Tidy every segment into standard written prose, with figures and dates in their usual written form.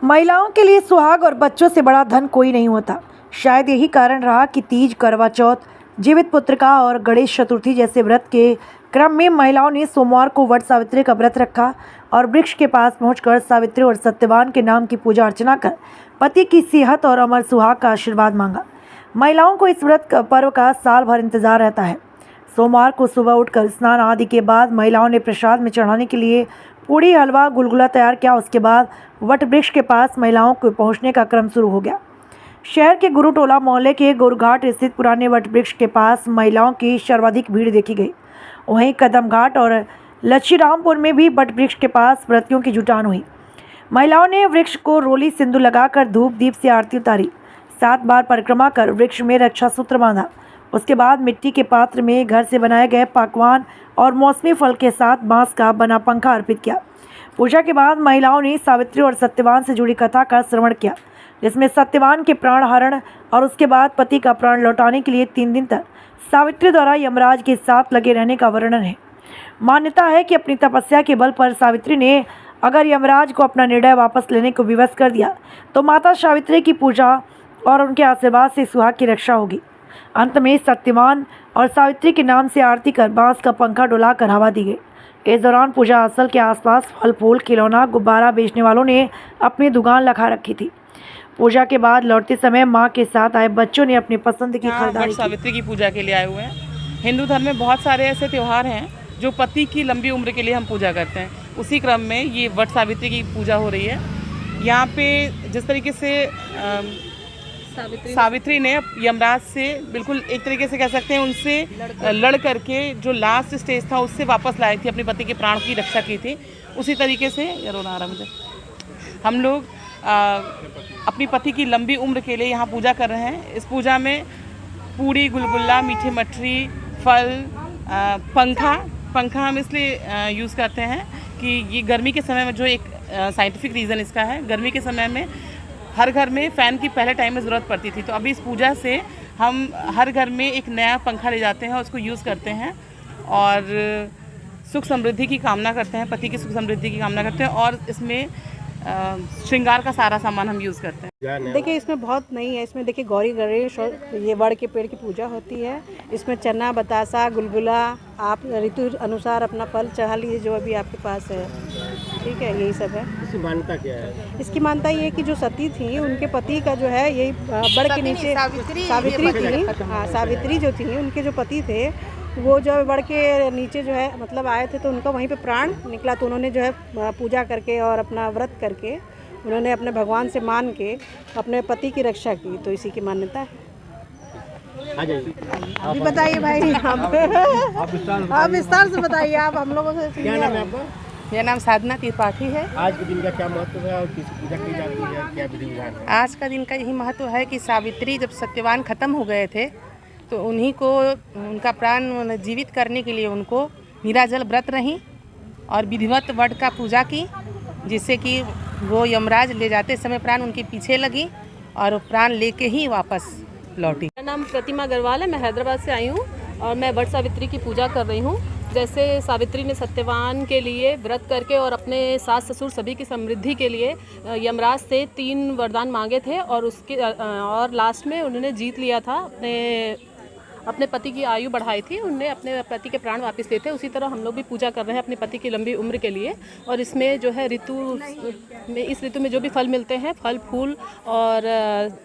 महिलाओं के लिए सुहाग और बच्चों से बड़ा धन कोई नहीं होता। शायद यही कारण रहा कि तीज, करवा चौथ, जीवित पुत्रिका और गणेश चतुर्थी जैसे व्रत के क्रम में महिलाओं ने सोमवार को वट सावित्री का व्रत रखा और वृक्ष के पास पहुंचकर सावित्री और सत्यवान के नाम की पूजा अर्चना कर पति की सेहत और अमर सुहाग का आशीर्वाद मांगा। महिलाओं को इस व्रत पर्व का साल भर इंतजार रहता है। सोमवार को सुबह उठकर स्नान आदि के बाद महिलाओं ने प्रसाद में चढ़ाने के लिए पूड़ी, हलवा, गुलगुला तैयार किया। उसके बाद वट वृक्ष के पास महिलाओं को पहुंचने का क्रम शुरू हो गया। शहर के गुरुटोला मोहल्ले के गोरघाट स्थित पुराने वट वृक्ष के पास महिलाओं की सर्वाधिक भीड़ देखी गई। वहीं कदम घाट और लच्छीरामपुर में भी वट वृक्ष के पास व्रतियों की जुटान हुई। महिलाओं ने वृक्ष को रोली सिंदूर लगाकर धूप दीप से आरती उतारी। 7 बार परिक्रमा कर वृक्ष में रक्षा सूत्र बांधा। उसके बाद मिट्टी के पात्र में घर से बनाए गए पकवान और मौसमी फल के साथ बांस का बना पंखा अर्पित किया। पूजा के बाद महिलाओं ने सावित्री और सत्यवान से जुड़ी कथा का श्रवण किया, जिसमें सत्यवान के प्राण हरण और उसके बाद पति का प्राण लौटाने के लिए 3 दिन तक सावित्री द्वारा यमराज के साथ लगे रहने का वर्णन है। मान्यता है कि अपनी तपस्या के बल पर सावित्री ने अगर यमराज को अपना निर्णय वापस लेने को विवश कर दिया तो माता सावित्री की पूजा और उनके आशीर्वाद से सुहाग की रक्षा होगी। अंत में सत्यवान और सावित्री के नाम से आरती कर बांस का पंखा डुलाकर हवा दी गई। इस दौरान पूजा स्थल के आसपास फल फूल, खिलौना, गुब्बारा बेचने वालों ने अपनी दुकान लगा रखी थी। पूजा के बाद लौटते समय मां के साथ आए बच्चों ने अपनी पसंद की खरीदारी की। सावित्री की पूजा के लिए आए हुए हैं। हिंदू धर्म में बहुत सारे ऐसे त्यौहार हैं जो पति की लंबी उम्र के लिए हम पूजा करते हैं। उसी क्रम में ये वट सावित्री की पूजा हो रही है। यहाँ पे जिस तरीके से सावित्री ने यमराज से बिल्कुल एक तरीके से कह सकते हैं उनसे लड़ करके जो लास्ट स्टेज था उससे वापस लाई थी, अपने पति के प्राण की रक्षा की थी। उसी तरीके से रोना आ रहा मुझे, हम लोग अपनी पति की लंबी उम्र के लिए यहाँ पूजा कर रहे हैं। इस पूजा में पूड़ी, गुलगुल्ला, मीठी मठरी, फल, पंखा हम इसलिए यूज़ करते हैं कि ये गर्मी के समय में, जो एक साइंटिफिक रीज़न इसका है, गर्मी के समय में हर घर में फ़ैन की पहले टाइम में ज़रूरत पड़ती थी। तो अभी इस पूजा से हम हर घर में एक नया पंखा ले जाते हैं और उसको यूज़ करते हैं और सुख समृद्धि की कामना करते हैं, पति की सुख समृद्धि की कामना करते हैं और इसमें श्रृंगार का सारा सामान हम यूज़ करते हैं। देखिए इसमें बहुत नहीं है। इसमें देखिए गौरी, गणेश और ये वड़ के पेड़ की पूजा होती है। इसमें चना, बतासा, गुलगुला, आप ऋतु अनुसार अपना फल चढ़ा लीजिए जो अभी आपके पास है। ठीक है, यही सब है। इसकी मान्यता क्या है? इसकी मान्यता ये है कि जो सती थी उनके पति का जो है यही वड़ के नीचे सावित्री थी। हाँ, सावित्री जो थी उनके जो पति थे वो जो वड़ के नीचे जो है मतलब आए थे तो उनका वहीं पे प्राण निकला। तो उन्होंने जो है पूजा करके और अपना व्रत करके उन्होंने अपने भगवान से मान के अपने पति की रक्षा की। तो इसी की मान्यता है। अभी बताइए भाई, आप विस्तार से बताइए। आप हम लोगों से क्या नाम है आपका? मेरा नाम साधना त्रिपाठी है। आज के दिन का क्या महत्व है और किस पूजा की जाती है, क्या विधि विधान है? आज का दिन का यही महत्व है कि सावित्री जब सत्यवान खत्म हो गए थे तो उन्हीं को उनका प्राण जीवित करने के लिए उनको नीराजल व्रत रही और विधिवत वट का पूजा की, जिससे कि वो यमराज ले जाते समय प्राण उनके पीछे लगी और प्राण लेके ही वापस लौटी। मेरा नाम प्रतिमा अग्रवाल है। मैं हैदराबाद से आई हूँ और मैं वट सावित्री की पूजा कर रही हूँ। जैसे सावित्री ने सत्यवान के लिए व्रत करके और अपने सास ससुर सभी की समृद्धि के लिए यमराज से 3 वरदान मांगे थे और लास्ट में उन्होंने जीत लिया था, अपने पति की आयु बढ़ाई थी, उन्होंने अपने पति के प्राण वापस लिए थे। उसी तरह हम लोग भी पूजा कर रहे हैं अपने पति की लंबी उम्र के लिए। और इसमें जो है इस ऋतु में जो भी फल मिलते हैं, फल फूल और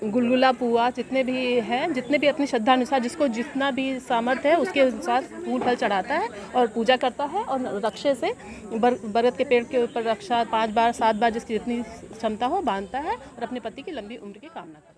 गुलगुला, पुआ, जितने भी अपनी श्रद्धा अनुसार जिसको जितना भी सामर्थ्य है उसके अनुसार फूल फल चढ़ाता है और पूजा करता है और रक्षे से बरगद के पेड़ के ऊपर रक्षा 5 बार 7 बार जिसकी जितनी क्षमता हो बांधता है और अपने पति की लंबी उम्र की कामना करता है।